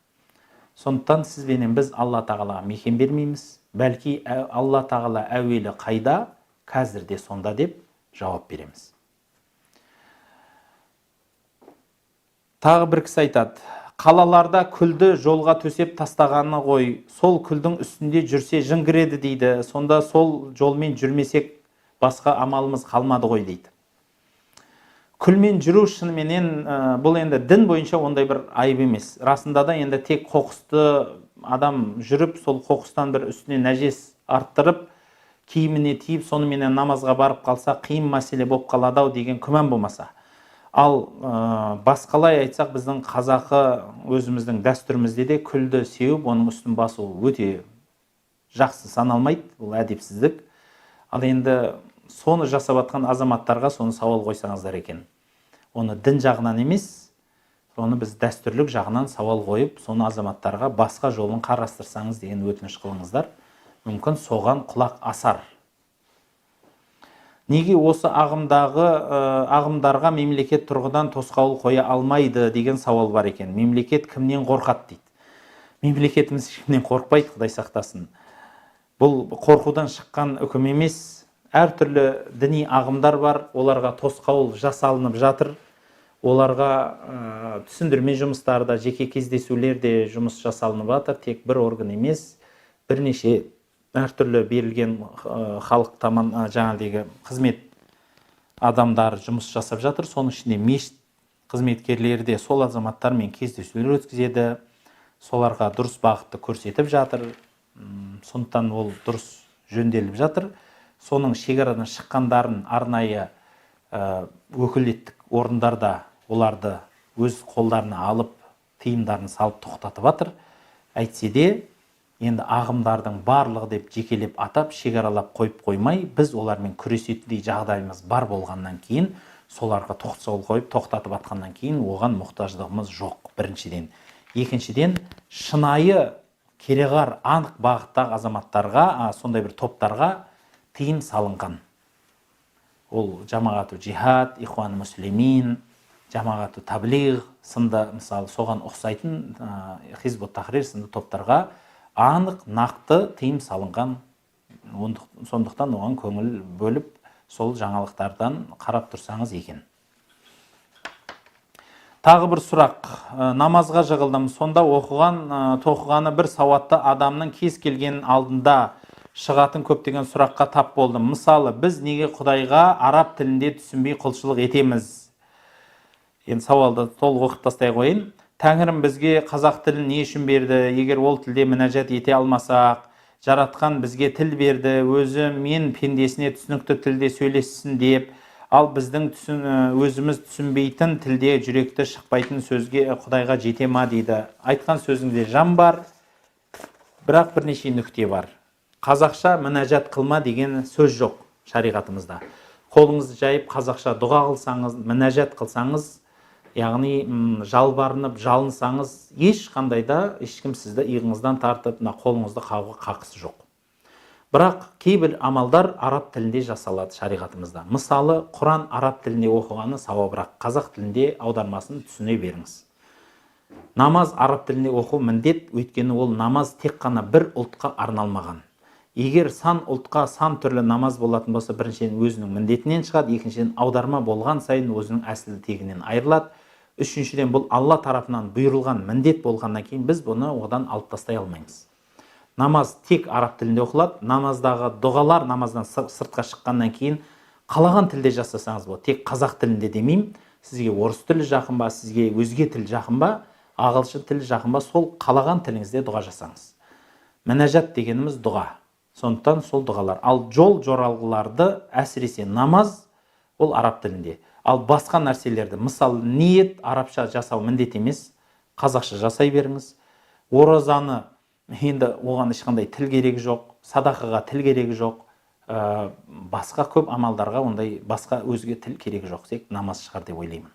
Сондықтан сізбенен біз Алла тағалаға мекен бермейміз. Бәлки Алла тағала әуелі қайда, қазірде сонда деп жауап береміз. Тағы бір кісі айтады, қалаларда күлді жолға төсеп тастағаны ғой, сол күлдің үстінде жүрсе жын кіреді дейді. Сонда сол жолмен жүрмесек басқа амалымыз қалмады ғой дейді. Күлмен жүру шыныменен бұл енді дін бойынша ондай бір айып емес. Расында да енді тек қоқысты адам жүріп, сол қоқыстан бір үстіне нәжес арттырып, киіміне тиіп, соныменен намазға барып қалса, қиын мәселе болып қалады-ау деген күмән болмаса. Ал басқалай айтсақ, біздің қазақы өзіміздің дәстүрімізде де күлді сеуіп, оның үстін басу өте жақсы саналмайды, бұл әдепсіздік. Ал енді соны жасап атқан азаматтарға соны сауал қойсаңыздар екен. Оны дін жағынан емес, оны біз дәстүрлік жағынан сауал қойып, соны азаматтарға басқа жолын қарастырсаңыз деген өтініш қылыңыздар. Мүмкін соған құлақ асар. Неге осы ағымдарға мемлекет тұрғыдан тосқауыл қоя алмайды деген сауал бар екен. Мемлекет кімнен қорқады дейді. Мемлекетіміз кімнен қорқпайды, Құдай сақтасын. Бұл қорқудан шыққан үкім емес, әртүрлі діни ағымдар бар, оларға тосқауыл жасалынып жатыр. Оларға түсіндірме жұмыстарда, жеке кездесулерде жұмыс жасалынып жатыр. Тек бір орган емес, бірнеше әртүрлі берілген халық жаңағыдегі қызмет адамдар жұмыс жасап жатыр. Соның ішінде мешіт қызметкерлері де сол азаматтармен кездесулер өткізеді. Соларға дұрыс бағытты көрсетіп жатыр. Сондықтан ол дұрыс жөнделіп жатыр. Соның шекарадан шыққандарын арнайы өкілеттік орындарда оларды өз қолдарына алып, тыйымдарын салып тоқтатып жатыр. Әйтсе де, енді ағымдардың барлығы деп жекелеп атап, шекаралап қойып қоймай, біз олармен күресетіндей жағдайымыз бар болғаннан кейін, соларға тоқтау қойып, тоқтатып атқаннан кейін, оған мұқтаждығымыз жоқ, біріншіден. Екіншіден, шынайы кереғар анық бағыттағы азаматтарға, сондай бір топтарға тыйым салынған. Ол жамағату джихад, ихуан муслимин, жамағату таблиғ сынды, мысалы, соған ұқсайтын хизбут тахрир сынды топтарға анық, нақты тыйым салынған. Сондықтан оған көңіл бөліп, сол жаңалықтардан қарап тұрсаңыз екен. Тағы бір сұрақ. Намазға жығылдым. Сонда тоқығаны бір сауатты адамның кез келген алдында шығатын көптеген сұраққа тап болдым. Мысалы, біз неге Құдайға араб тілінде түсінбей құлшылық етеміз? Енді сауалды толық оқып тастай қойын. Тәңірім бізге қазақ тілін не үшін берді? Егер ол тілде мінәжат ете алмасақ, жаратқан бізге тіл берді, өзі мен пендесіне түсінікті тілде сөйлессін деп, ал біздің өзіміз түсінбейтін тілде жүректі шықпайтын сөзге Құдайға жете ма дейді. Айтқан сөзіңде жан бар, бірақ бірнеше нүкте бар. Қазақша мінәжат қылма деген сөз жоқ шариғатымызда. Қолыңызды жайып қазақша дұға қылсаңыз, мінәжат қылсаңыз, яғни жалбарынып, жалынсаңыз, ешкім сізді иығыңыздан тартып, қолыңызды қағуға қақысы жоқ. Бірақ кейбір амалдар араб тілінде жасалады шариғатымызда. Мысалы, Құран араб тілінде оқығаны сауабырақ, қазақ тілінде аудармасын түсіне беріңіз. Намаз араб тілінде оқу міндет, өйткені ол намаз тек қана бір ұлтқа арналмаған. Егер сан ұлтқа, сан түрлі намаз болатын болса, біріншіден өзінің міндетінен шығады, екіншіден аударма болған сайын өзінің әсілі тегінен айырылады. Үшіншіден бұл Алла тарапынан бұйырылған міндет болғаннан кейін біз бұны одан алып тастай алмаймыз. Намаз тек араб тілінде оқылады. Намаздағы дұғалар намаздан сыртқа шыққаннан кейін қалаған тілде жасасаңыз болады. Тек қазақ тілінде демеймін. Сізге орыс тілі жақын ба, сізге өзге тіл жақын ба, ағылшын тілі жақын ба, сол қалаған тіліңізде дұға жасаңыз. Мінәжат дегеніміз дұға. Сондықтан сол дұғалар. Ал жол жоралғыларды, әсіресе намаз, ол араб тілінде. Ал басқа нәрселерді, мысалы, ниет арабша жасау міндет емес, қазақша жасай беріңіз. Оразаны енді оған ешқандай тіл керегі жоқ, садақаға тіл керегі жоқ, басқа көп амалдарға ондай басқа өзге тіл керегі жоқ, тек намаз шығар деп ойлаймын.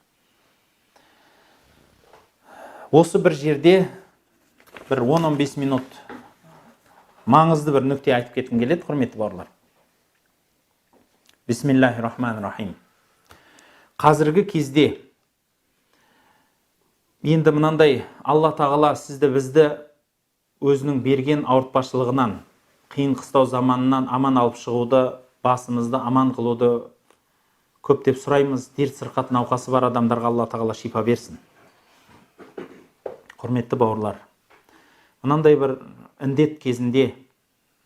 Осы бір жерде бір 10-15 минут маңызды бір нүкте айтып кеткім келеді, құрметті бауырлар. Бисмиллахир-рахманир-рахим. Қазіргі кезде енді мынандай, Алла тағала сізді бізді өзінің берген ауыртпашылығынан, қиын қыстау заманынан аман алып шығуды, басымызды аман қылуды көптеп сұраймыз. Дерт сырқат науқасы бар адамдарға Алла тағала шипа берсін. Құрметті бауырлар, мынандай бір індет кезінде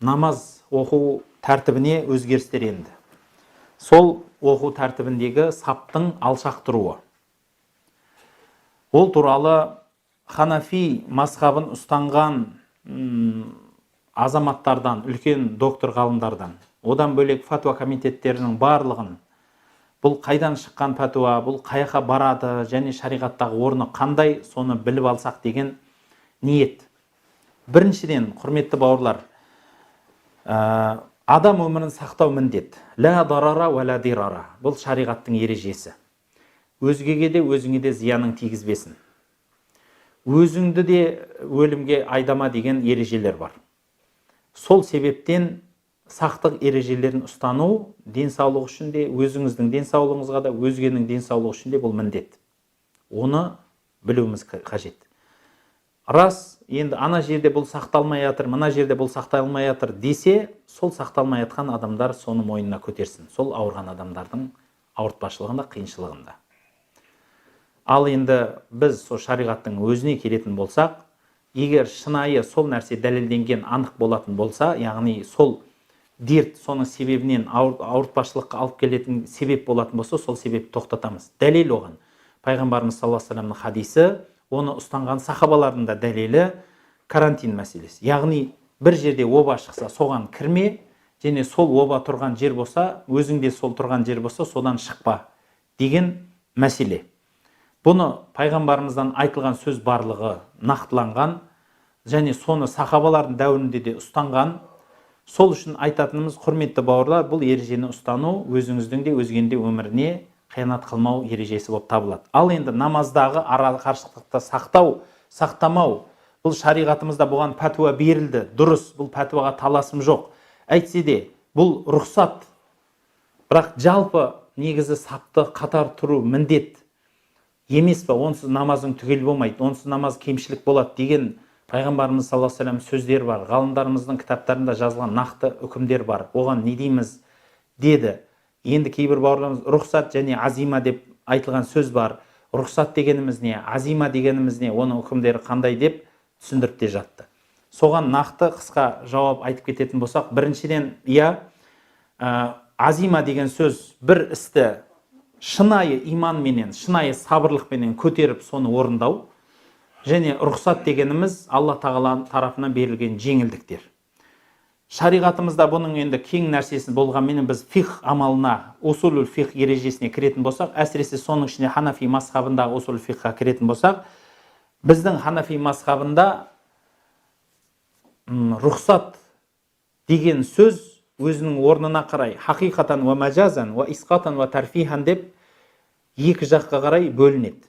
намаз оқу тәртібіне өзгерістер енді. Сол оқу тәртібіндегі саптың алшақ тұруы. Ол туралы Ханафи мазхабын ұстанған азаматтардан, үлкен доктор ғалымдардан, одан бөлек фатуа комитеттерінің барлығын, бұл қайдан шыққан фатуа, бұл қаяққа барады және шариғаттағы орны қандай, соны біліп алсақ деген ниет. Біріншіден, құрметті бауырлар, адам өмірін сақтау міндет. Ла дарара ва ла дирара. Бұл шариғаттың ережесі. Өзгеге де, өзіңе де зияның тигізбесін. Өзіңді де өлімге айдама деген ережелер бар. Сол себептен сақтық ережелерін ұстану денсаулық үшін де, өзіңіздің денсаулығыңызға да, өзгенің денсаулығы үшін де бұл міндет. Оны білуіміз қажет. Рас, енді ана жерде бұл сақталмай жатыр, мына жерде бұл сақталмай жатыр десе, сол сақталмай жатқан адамдар соны мойнына көтерсін. Сол ауырған адамдардың ауыртпашылығында, қиыншылығында. Ал енді біз сол шариғаттың өзіне келетін болсақ, егер шынайы сол нәрсе дәлелденген, анық болатын болса, яғни сол дерт соның себебінен ауыртпашылыққа алып келетін себеп болатын болса, сол себепті тоқтатамыз. Дәлел оған. Пайғамбарымыз саллаллаху алейхи вассаламның хадисі, оны ұстанған сахабалардың да дәлелі карантин мәселесі. Яғни бір жерде оба шықса, соған кірме, және сол оба тұрған жер болса, өзіңде сол тұрған жер болса, содан шықпа деген мәселе. Бұны пайғамбарымыздан айтылған сөз барлығы нақтыланған, және соны сахабалардың дәуірінде де ұстанған. Сол үшін айтатынымыз, құрметті бауырлар, бұл ережені ұстану өзіңіздің де өзгенде өміріне қиянат қылмау ережесі болып табылады. Ал енді намаздағы ара қашықтықты сақтамау, бұл шариғатымызда бұған пәтуа берілді, дұрыс, бұл пәтуаға таласым жоқ. Әйтсе де, бұл рұқсат, бірақ жалпы негізі сапты қатар тұру міндет емес па, онсыз намазың түгел болмайды, онсыз намаз кемшілік болады деген Пайғамбарымыз саллаллаху алейхи вассалам сөздер бар, ғалымдарымыздың кітаптарында жазылған нақты үкімдер бар. Оған не дейміз деді. Енді кейбір бауырларымыз рұқсат және азима деп айтылған сөз бар. Рұқсат дегеніміз не, азима дегеніміз не, оның үкімдері қандай деп түсіндіріп те жатты. Соған нақты қысқа жауап айтып кететін болсақ, біріншіден, азима деген сөз бір істі шынайы иманменен, шынайы сабырлықпенен көтеріп соны орындау. Және рұқсат дегеніміз Алла тағала тарапынан берілген жеңілдіктер. Шариғатымызда бұның енді кең нәрсесін болғанмен біз фих амалына, усулул фих ережесіне кіретін болсақ, әсіресе соның ішінде Ханафи мазхабындағы усулул фихқа кіретін болсақ, біздің Ханафи мазхабында рұқсат деген сөз өзінің орнына қарай хақиқатан ва мәжазан ва исқатан ва тарфихан деп екі жаққа қарай бөлінеді.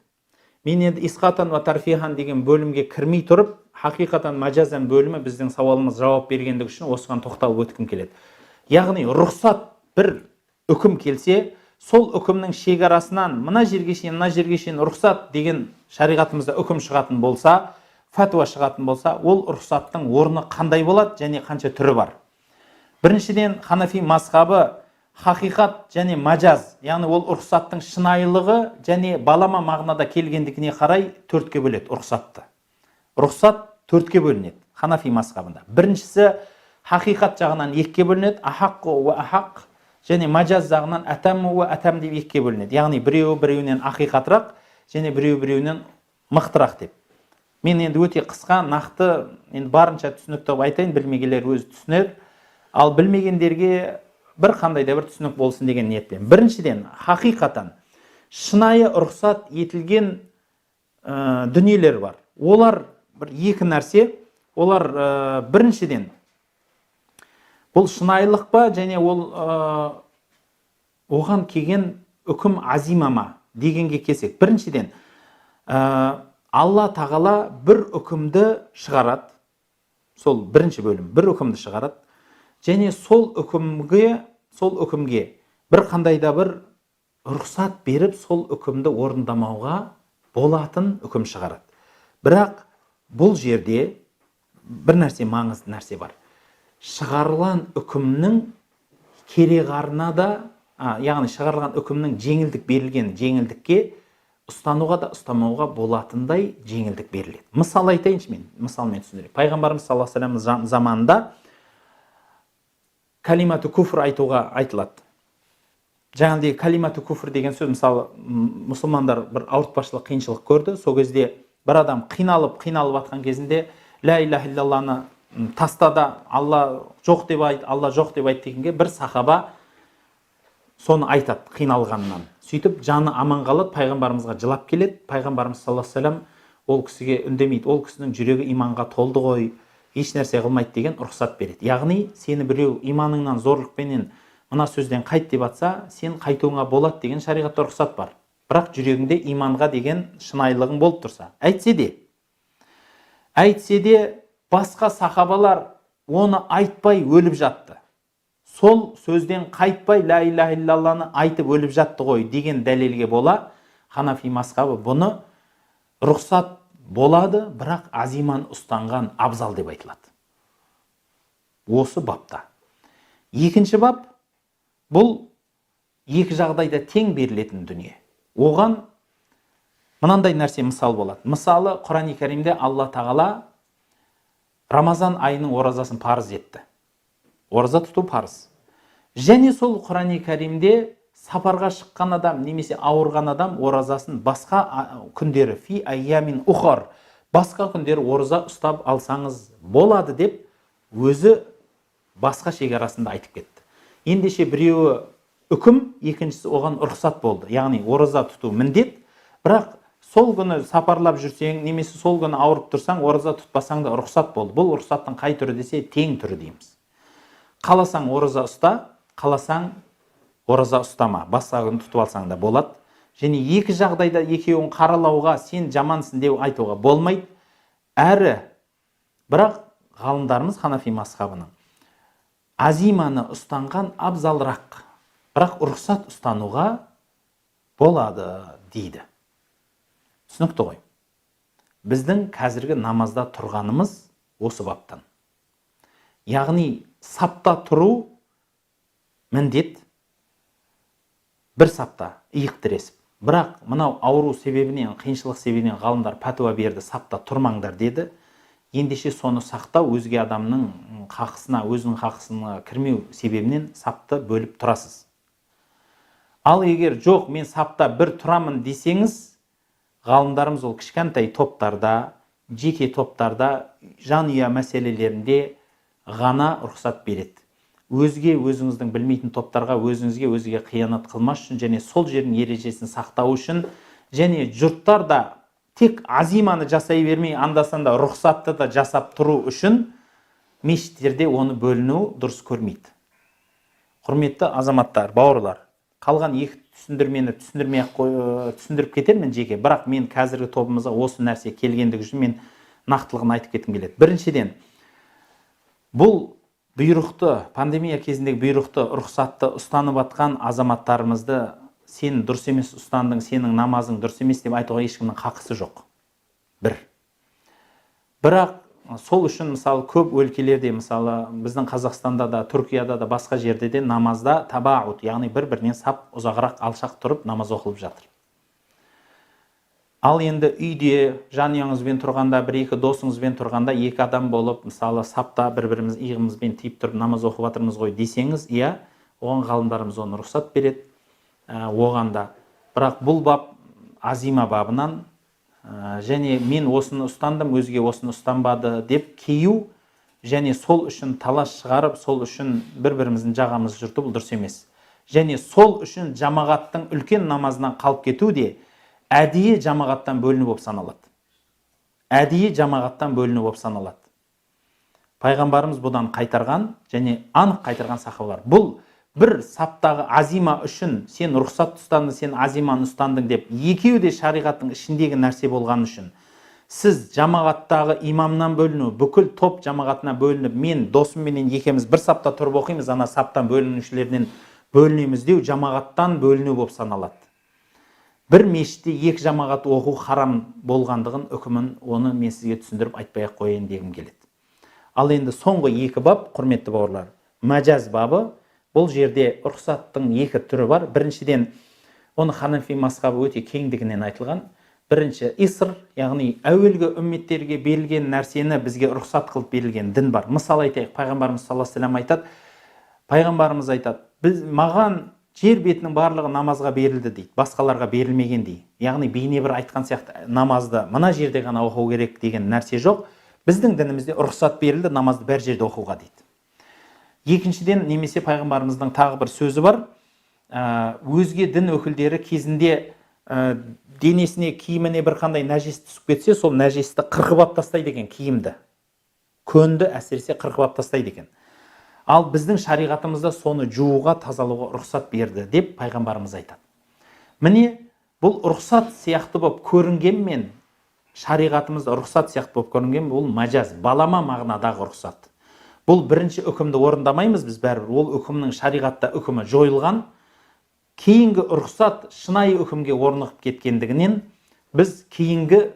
Мен енді исқатан ва тарфихан деген бөлімге кірмей тұрып, хақиқатан мәжазан бөлімі біздің сауалымыз жауап бергендік үшін осыған тоқталып өткім келеді. Яғни рұқсат бір үкім келсе, сол үкімнің шекарасынан мына жерге шейін рұқсат деген шариғатымызда үкім шығатын болса, фатуа шығатын болса, ол рұқсаттың орны қандай болады және қанша түрі бар. Біріншіден, Ханафи мазхабы хақиқат және мәжаз, яғни ол рұқсаттың шынайылығы және балама мағынада келгендігіне қарай төртке бөледі рұқсатты. Рұқсат төртке бөлінеді Ханафи мазхабында. Біріншісі хақиқат жағынан екіге бөлінеді, ахаққу ва ахақ, және мәжаз жағынан атаму ва атам деп екіге бөлінеді. Яғни біреуінен ақиқатырақ және біреуінен мықтырақ деп. Мен енді өте қысқа, нақты, енді барынша түсінікті айтайын, білмегендер өзі түсінер, ал білмегендерге бір қандай да бір түсінік болсын деген ниетпен. Біріншіден, хақиқатан шынайы рұқсат етілген дүниелер бар. Олар бір екі нәрсе, олар біріншіден бұл шынайылық па, және ол оған келген үкім азима ма дегенге келсек, біріншіден Алла тағала бір үкімді шығарады, сол бірінші бөлім, бір үкімді шығарады, және сол үкімге бір қандай да бір рұқсат беріп, сол үкімді орындамауға болатын үкім шығарады. Бірақ бұл жерде бір нәрсе, маңызды нәрсе бар. Шығарылған үкімнің кереғарына да, яғни шығарылған үкімнің жеңілдік берілген жеңілдікке ұстануға да ұстамауға болатындай жеңілдік беріледі. Мысал айтайыншы, мен мысалмен түсіндірейін. Пайғамбарымыз саллаллаху алейхи ва саллям заманында калимату куфр айтуға айтылады. Жаңағыдай калимату куфр деген сөз, мысалы, мұсылмандар бір ауыртпашылық, қиыншылық көрді. Сол кезде бір адам қиналып атқан кезінде ля иляха иллалланы тастады, Алла жоқ деп айт, Алла жоқ деп айт дегенге бір сахаба соны айтады қиналғаннан. Сөйтіп жаны аман қалады, пайғамбарымызға жылап келеді. Пайғамбарымыз саллаллаху алейхи ва саллям ол кісіге үндемейді, ол кісінің жүрегі иманға толды ғой, еш нәрсе қылмайды деген рұқсат береді. Яғни сені біреу иманыңнан зорлықпенен мына сөзден қайт деп атса, сен қайтуыңа болады деген шариғатта рұқсат бар. Бірақ жүрегіңде иманға деген шынайылығың болып тұрса. Әйтсе де басқа сахабалар оны айтпай өліп жатты. Сол сөзден қайтпай ля иляха иллалланы айтып өліп жатты ғой деген дәлелге бола, Ханафи мазхабы бұны рұқсат болады, бірақ азиман ұстанған абзал деп айтылады. Осы бапта. Екінші бап, бұл екі жағдайда тең берілетін дүние. Оған мынандай нәрсе мысал болады. Мысалы, Құран-ы Кәримде Алла тағала Рамазан айының оразасын парыз етті. Ораза тұту парыз. Және сол Құран-ы Кәримде сапарға шыққан адам немесе ауырған адам оразасын басқа күндері фи айямин ухар, басқа күндері ораза ұстап алсаңыз болады деп өзі басқа шекарасында айтып кетті. Ендеше біреуі үкім, екіншісі оған рұқсат болды. Яғни ораза тұту міндет, бірақ сол күні сапарлап жүрсең, немесе сол күні ауырып тұрсаң, ораза тұтпасаң да рұқсат болды. Бұл рұқсаттың қай түрі десе, тең түрі дейміз. Қаласаң ораза ұста, қаласаң ораза ұстама, басқа күні тұтып алсаң да болады. Және екі жағдайда екеуін қаралауға сен жамансың деп айтуға болмайды. Әрі, бірақ ғалымдарымыз Ханафи мазхабының азиманы ұстанған абзалырақ, бірақ рұқсат ұстануға болады дейді. Түсінікті ғой. Біздің қазіргі намазда тұрғанымыз осы баптан. Яғни сапта тұру міндет, бір сапта иық тіресіп. Бірақ мынау ауру себебінен, қиыншылық себебінен ғалымдар пәтуа берді, сапта тұрмаңдар деді. Ендеше соны сақтау, өзге адамның хақысына, өзінің хақысына кірмеу себебінен сапты бөліп тұрасыз. Ал егер жоқ, мен сапта бір тұрамын десеңіз, ғалымдарымыз ол кішкентай топтарда, жеке топтарда, жанұя мәселелерінде ғана рұқсат береді. Өзіңіздің білмейтін топтарға, өзіңізге қиянат қылмас үшін, және сол жердің ережесін сақтау үшін, және жұрттар да тек азиманы жасай бермей, анда-санда рұқсатты да жасап тұру үшін мешіттерде оны бөліну дұрыс көрмейді. Құрметті азаматтар, бауырлар, қалған екі түсіндірмені түсіндіріп кетермін жеке, бірақ мен қазіргі тобымызға осы нәрсе келгендігі үшін мен нақтылығын айтып кеткім келеді. Біріншіден, бұл бұйрықты, пандемия кезіндегі бұйрықты, рұқсатты ұстанып атқан азаматтарымызды сен дұрыс емес ұстандың, сенің намазың дұрыс емес деп айтуға ешкімнің хақысы жоқ. Бірақ сол үшін, мысалы, көп өлкелерде, мысалы, біздің Қазақстанда да, Түркияда да, басқа жерде де намазда табаут, яғни бір-бірінен сап ұзағырақ алшақ тұрып намаз оқылып жатыр. Ал енді үйде жанұяңызбен тұрғанда, бір-екі досыңызбен тұрғанда, екі адам болып, мысалы, сапта бір-біріміз иығымызбен тиіп тұрып намаз оқып жатырмыз ғой десеңіз, иә, оған ғалымдарымыз оны рұқсат береді. Оған да. Бірақ бұл бап азима бабынан, және мен осыны ұстандым, өзге осыны ұстанбады деп кейу, және сол үшін талас шығарып, сол үшін бір-біріміздің жағамыз жұрты, бұл дұрыс емес. Және сол үшін жамағаттың үлкен намазынан қалып кету де әдейі жамағаттан бөліну болып саналады. Әдейі жамағаттан бөліну болып саналады. Пайғамбарымыз бұдан қайтарған және анық қайтарған сахабалар. Бұл бір саптағы азима үшін сен рұқсат ұстандың, сен азиманы ұстандың деп екеуі де шариғаттың ішіндегі нәрсе болған үшін сіз жамағаттағы имамнан бөліну, бүкіл топ жамағатына бөлініп, мен досымменен екеуміз бір сапта тұрып оқимыз, ана саптан бөлінушілерден бөлінеміз деу жамағаттан бөліну болып саналады. Бір мешітте екі жамағат оқу харам болғандығын үкімін оны мен сізге түсіндіріп айтпай-ақ қояйын дегім келеді. Ал енді соңғы екі бап, құрметті бауырлар, мәжаз бабы. Бұл жерде рұқсаттың екі түрі бар. Біріншіден, оны Ханафи мазхабы өте кеңдігінен айтылған. Бірінші иср, яғни әуелгі үмметтерге берілген нәрсені бізге рұқсат қылып берілген дін бар. Мысал айтайық, пайғамбарымыз саллаллаху алейхи ва саллям айтады. Пайғамбарымыз айтады, маған жер бетінің барлығы намазға берілді дейді, басқаларға берілмеген дейді. Яғни бейне бір айтқан сияқты намазды мына жерде ғана оқу керек деген нәрсе жоқ. Біздің дінімізде рұқсат берілді, намазды бәр жерде оқуға дейді. Екіншіден, немесе пайғамбарымыздың тағы бір сөзі бар. Өзге дін өкілдері кезінде денесіне, киіміне бір қандай нәжес түсіп кетсе, сол нәжесті қырқып алып тастайды екен киімді. Көнді әсіресе қырқып алып тастайды екен. Ал біздің шариғатымызда соны жууға, тазалауға рұқсат берді деп пайғамбарымыз айтады. Міне, бұл рұқсат сияқты болып көрінгенмен, шариғатымызда рұқсат сияқты болып көрінген, бұл мәжаз, балама мағынадағы рұқсат. Бұл бірінші үкімді орындамаймыз біз бәрібір. Ол үкімнің шариғатта үкімі жойылған. Кейінгі рұқсат шынайы үкімге орнығып кеткендігінен біз кейінгі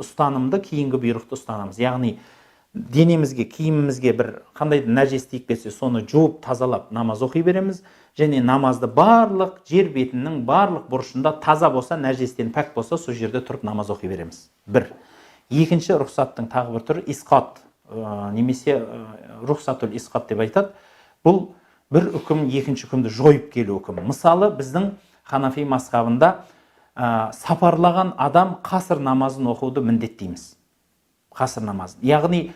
ұстанымды, кейінгі бұйрықты ұстанамыз. Яғни денемізге, киімімізге бір қандай нәжес тиіп кетсе, соны жуып тазалап намаз оқи береміз. Және намазды барлық жер бетінің барлық бұрышында таза болса, нәжестен пәк болса, сол жерде тұрып намаз оқи береміз. Бір. Екінші рұқсаттың тағы бір түрі исқат, немесе рұқсатул исқат деп айтады. Бұл бір үкім екінші үкімді жойып келу үкімі. Мысалы, біздің Ханафи мазхабында сапарлаған адам қасыр намазын оқуды міндеттейміз. Қасыр намазын. Яғни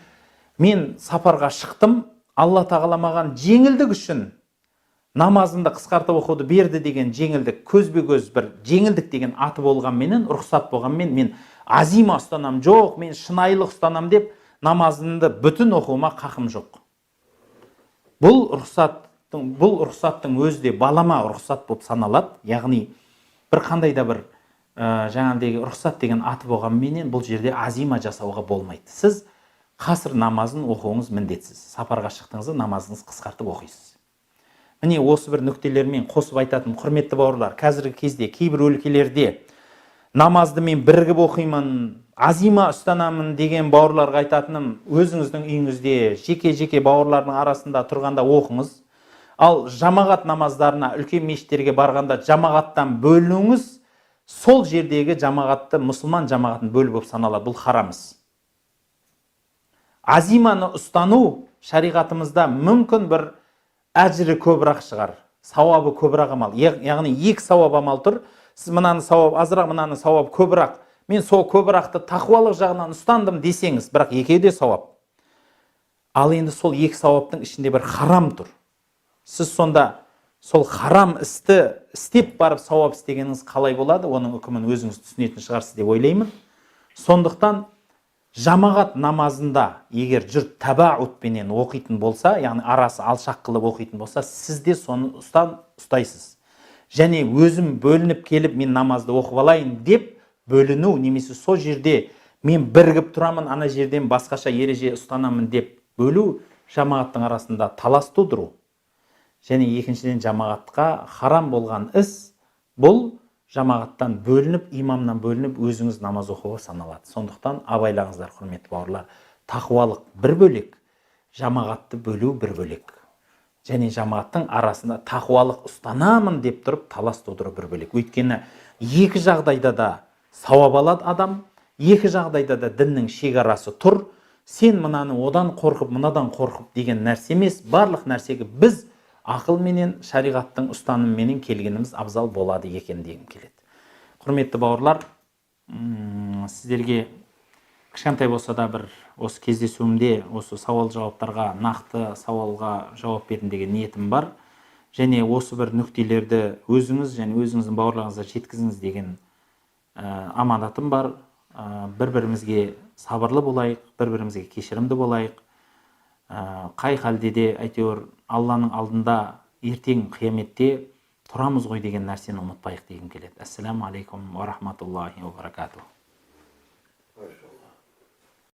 мен сапарға шықтым, Алла тағала маған жеңілдік үшін намазымды қысқартып оқуды берді деген жеңілдік, көзбе-көз бір жеңілдік деген аты болғанменен, рұқсат болғанмен мен азима ұстанам, жоқ, мен шынайылық ұстанам деп намазымды бүтін оқуыма қақым жоқ. Бұл рұқсаттың өзі де балама рұқсат болып саналады. Яғни бір қандай да бір жаңағыдегі рұқсат деген аты болғанменен бұл жерде азима жасауға болмайды. Сіз қасыр намазын оқуыңыз міндетсіз. Сапарға шықтыңызда намазыңыз қысқартып оқисыз. Міне осы бір нүктелермен қосып айтатын құрметті бауырлар, қазіргі кезде кейбір өлкелерде намазды мен бірігіп оқимын, азима ұстанамын деген бауырларға айтатыным, өзіңіздің үйіңізде жеке-жеке бауырлардың арасында тұрғанда оқыңыз. Ал жамағат намаздарына, үлкен мешіттерге барғанда жамағаттан бөлінуіңіз, сол жердегі жамағатты мұсылман жамағатын бөліп болып саналады. Бұл харамыз. Азиманы ұстану шариғатымызда мүмкін бір әжірі көбірақ шығар, сауабы көбірақ амал. Яғни екі сауап амал тұр. Сіз мынаны сауап азырақ, мынаны сауап көбірақ. Мен сол көбірақты тақуалық жағынан ұстандым десеңіз, бірақ екеуі де сауап. Ал енді сол екі сауаптың ішінде бір харам тұр. Сіз сонда сол харам істі істеп барып сауап істегеніңіз қалай болады? Оның үкімін өзіңіз түсінетін шығарсыз деп ойлаймын. Сондықтан жамағат намазында егер жұрт табаутпенен оқитын болса, яғни арасы алшақ қылып оқитын болса, сіз де соны ұстайсыз. Және өзім бөлініп келіп мен намазды оқып алайын деп бөліну, немесе сол жерде мен бірігіп тұрамын, ана жерден басқаша ереже ұстанамын деп бөлу жамағаттың арасында талас тудыру. Және екіншіден жамағатқа харам болған іс, бұл жамағаттан бөлініп, имамнан бөлініп, өзіңіз намаз оқуға саналады. Сондықтан абайлаңыздар, құрметті бауырлар, тақуалық бір бөлек, жамағатты бөлу бір бөлек. Және жамағаттың арасында тақуалық ұстанамын деп тұрып талас тудыру бір бөлек. Өйткені екі жағдайда да сауап алады адам, екі жағдайда да діннің шекарасы тұр. Сен мынаны одан қорқып, мынадан қорқып деген нәрсе емес, барлық нәрсеге біз ақыл менен, шариғаттың ұстанымменен келгеніміз абзал болады екен дегім келеді. Құрметті бауырлар, сіздерге кішкентай болса да бір осы кездесуімде осы сауал жауаптарға, нақты сауалға жауап бердім деген ниетім бар. Және осы бір нүктелерді өзіңіз және өзіңіздің бауырларыңызға жеткізіңіз деген аманатым бар. Бір-бірімізге сабырлы болайық, бір-бірімізге кешірімді болайық. қай халде де әйтеуір Алланың алдында ертең қияметте тұрамыз ғой деген нәрсені ұмытпайық дегім келеді. Ассаламу алейкум ва рахматуллахи ва баракатух.